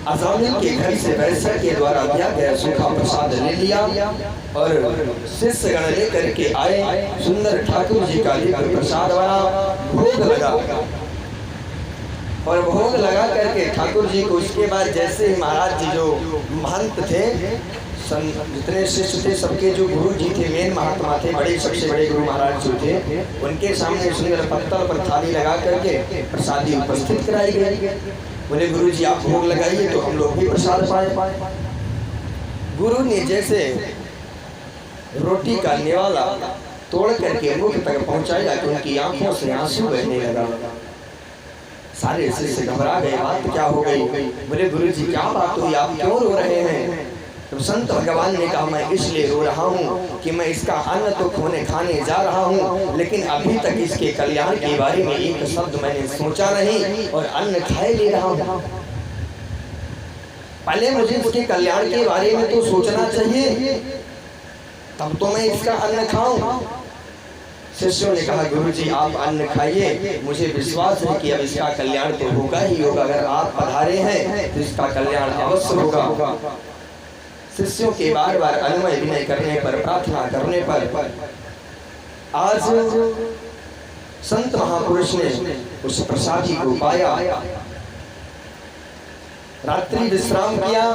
अजामिल के घर से वैश्या के द्वारा दिया गया सूखा प्रसाद ले लिया और शिष्य गण लेकर के आए। सुंदर ठाकुर जी का दिव्य प्रसाद बना, भोग लगा और भोग लगा करके ठाकुर जी को उसके बाद जैसे ही महाराज जी जो महंत थे, जितने शिष्य थे सबके जो गुरु जी थे, मेन महात्मा थे, बड़े सबसे बड़े गुरु महाराज जो थे, उनके सामने सुंदर पत्तल पर थाली लगा करके प्रसादी उपस्थित कराई गई। बोले गुरु जी आप भोग लगाइए तो हम लोग भी प्रसाद पाए। गुरु ने जैसे रोटी का निवाला तोड़ करके मुख तक पहुंचाया कि उनकी आंखों से आंसू बहने लगा। सारे शिष्य घबरा गए, बात क्या हो गई? बोले गुरु जी क्या बात हुई, आप क्यों रो रहे हैं? तो संत भगवान ने कहा मैं इसलिए रो रहा हूँ कि मैं इसका अन्न तो खाने जा रहा हूँ, लेकिन अभी तक इसके कल्याण के बारे में एक शब्द मैंने सोचा नहीं और अन्न खाए ले रहा हूँ। पहले मुझे इसके कल्याण के बारे में तो सोचना चाहिए, तब तो मैं इसका अन्न खाऊं। शिष्यों ने कहा गुरु जी आप अन्न खाइए, मुझे विश्वास है कि अब इसका कल्याण तो होगा ही होगा। अगर आप पधारे हैं तो इसका कल्याण अवश्य होगा। शिष्यों के बार बार अनुमय विनय करने पर, प्रार्थना करने पर आज संत महापुरुष ने उस प्रसादी को पाया। रात्रि विश्राम किया।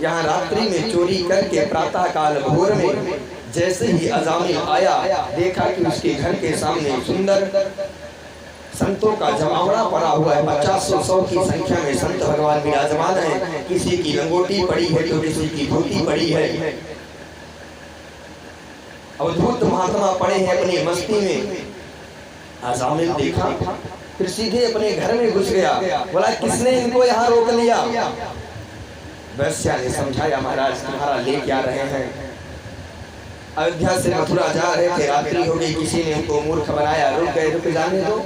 यहाँ रात्रि में चोरी करके प्रातः काल भोर में जैसे ही अजामिल आया, देखा कि उसके घर के सामने सुंदर संतों का जमावड़ा पड़ा हुआ है। 50-100 की संख्या में संत भगवान विराजमान है। किसी की लंगोटी पड़ी है तो किसी की धोती पड़ी है। अवधूत महात्मा पड़े हैं अपनी मस्ती में। अजामिल देखा, फिर सीधे अपने घर में घुस गया। बोला किसने इनको यहाँ रोक लिया? वैश्या ने समझाया महाराज तुम्हारा ले क्या रहे हैं, अयोध्या से मथुरा जा रहे थे, रात्रि हो गई, किसी ने उनको मूर्ख बनाया, रुक गए, रुक जाने दो।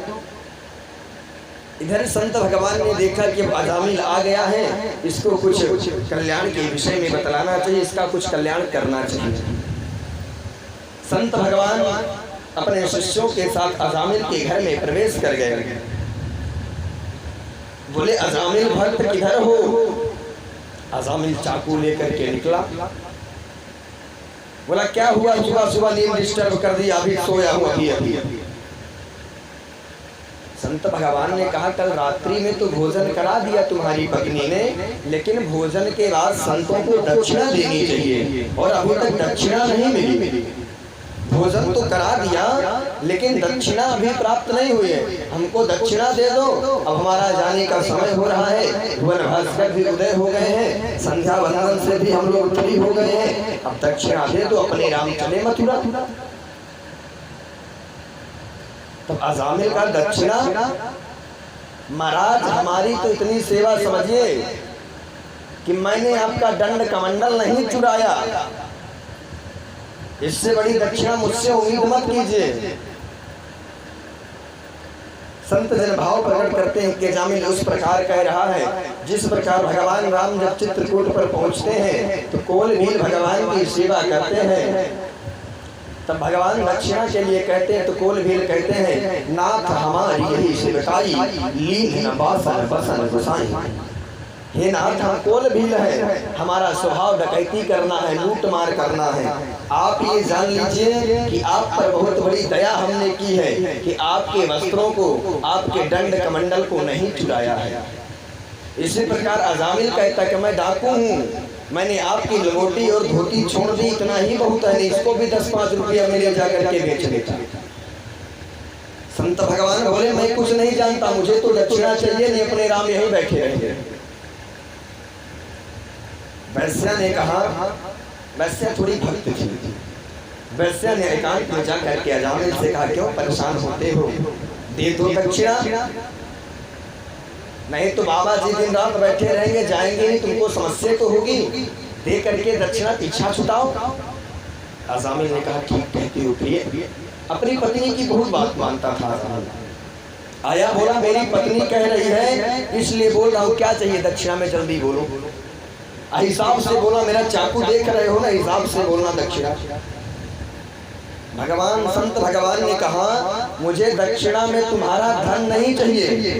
इधर संत भगवान ने देखा कि अजामिल आ गया है, इसको कुछ कल्याण के विषय में बतलाना चाहिए, इसका कुछ कल्याण करना चाहिए। संत भगवान अपने शिष्यों के साथ अजामिल के घर में प्रवेश कर गए। बोले अजामिल भक्त किधर हो? अजामिल चाकू लेकर के निकला। बोला क्या हुआ, सुबह सुबह नींद डिस्टर्ब कर दिया, अभी सोया हूँ अभी। संत भगवान ने कहा कल रात्रि में तो भोजन करा दिया तुम्हारी पत्नी ने, लेकिन भोजन के बाद संतों को दक्षिणा देनी चाहिए और अभी तक दक्षिणा नहीं मिली। भोजन तो करा दिया लेकिन दक्षिणा अभी प्राप्त नहीं हुई है, हमको दक्षिणा दे दो। अब हमारा जाने का समय हो रहा है, भुवन भास्कर भी उदय हो गए हैं, संध्या वंदन से भी हम लोग फ्री हो गए हैं, अब दक्षिणा दे दो, अपने राम चले मथुरा। तो अजामिल का दक्षिणा, महाराज हमारी तो इतनी सेवा समझिए कि मैंने आपका दंड कमंडल नहीं चुराया, इससे बड़ी दक्षिणा मुझसे उम्मीद मत कीजिए। संत जन भाव प्रकट करते हैं कि अजामिल उस प्रकार कह रहा है जिस प्रकार भगवान राम जब चित्रकूट पर पहुंचते हैं तो कोल भील भगवान की सेवा करते हैं, तब भगवान दक्षिणा के लिए कहते हैं तो कोल भील कहते हैं नाथ हमारी यही सेवकाई, लीन न बासन बसन गोसाई। हे नाथ हम कोल भील है, हमारा स्वभाव डकैती करना है, लूट मार करना है। आप ये जान लीजिए कि आप पर बहुत बड़ी दया हमने की है कि आपके वस्त्रों को, आपके दंड कमंडल को नहीं चुराया है। इसी प्रकार अजामिल कहता कि मैं डाकू हूँ, मैंने आपकी लंगोटी और धोती छोड़ दी, इतना ही बहुत है, इसको भी 10-5 रुपया मेरे जाकर के बेच देता। संत भगवान बोले मैं कुछ नहीं जानता, मुझे तो दक्षिणा चाहिए, नहीं अपने राम यहीं बैठे रहेंगे। वैश्या ने कहा, वैश्या थोड़ी भक्त थी, वैश्या ने एकांत में जाकर के अजामिल से कहा क्यों परेशान होते हो, दे दो दक्षिणा, नहीं तो बाबा जी दिन रात बैठे रहेंगे, जाएंगे नहीं, तुमको समस्या तो होगी, दे करके दक्षिणा पीछा छुटाओ। अजामिल ने कहा ठीक कहती हो प्रिय, अपनी पत्नी की बहुत बात मानता था अजामिल। आया बोला मेरी पत्नी कह रही है इसलिए बोल रहा हूँ, क्या चाहिए दक्षिणा में, जल्दी बोलो। हिसाब से बोला, मेरा चाकू देख रहे हो ना, हिसाब से बोलना दक्षिणा। भगवान संत भगवान ने कहा मुझे दक्षिणा में तुम्हारा धन नहीं चाहिए,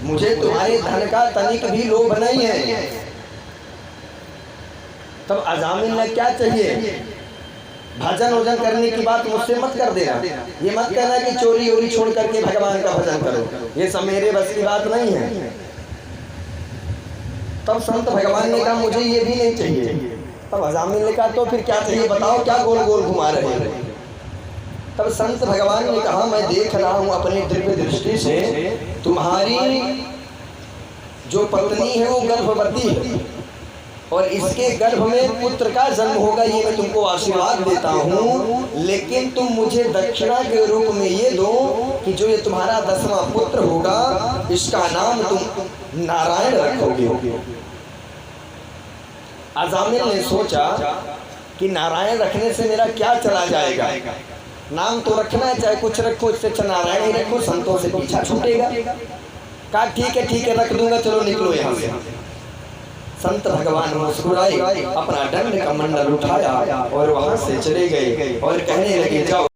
मुझे तुम्हारे धन का तनिक भी लोभ नहीं है। तब अजामिल ने क्या चाहिए, भजन वजन करने की बात मुझसे मत कर देना, ये मत कहना कि चोरी वोरी छोड़ करके भगवान का भजन करो, ये सब मेरे बस की बात नहीं है। तब संत भगवान ने कहा मुझे ये भी नहीं चाहिए। तब अजामिल ने कहा तो फिर क्या चाहिए बताओ, क्या गोल गोल घुमा रहे हैं। तब संत भगवान ने कहा मैं देख रहा हूं अपनी दिव्य दृष्टि से तुम्हारी जो पत्नी है वो गर्भवती है और इसके गर्भ में पुत्र का जन्म होगा, ये मैं तुमको आशीर्वाद देता हूँ, लेकिन तुम मुझे दक्षिणा के रूप में ये दो कि जो ये तुम्हारा 10वां पुत्र होगा इसका नाम तुम नारायण रखोगे। अजामिल ने सोचा कि नारायण रखने से मेरा क्या चला जाएगा, नाम तो रखना है, चाहे कुछ रखो, इससे अच्छा नारायण ही रखो, संतों से पीछा छूटेगा। कहा ठीक है रख दूंगा, चलो निकलो यहाँ से। संत भगवान मुस्कुराए, अपना दंड का मंडल उठाया और वहां से चले गए और कहने लगे जाओ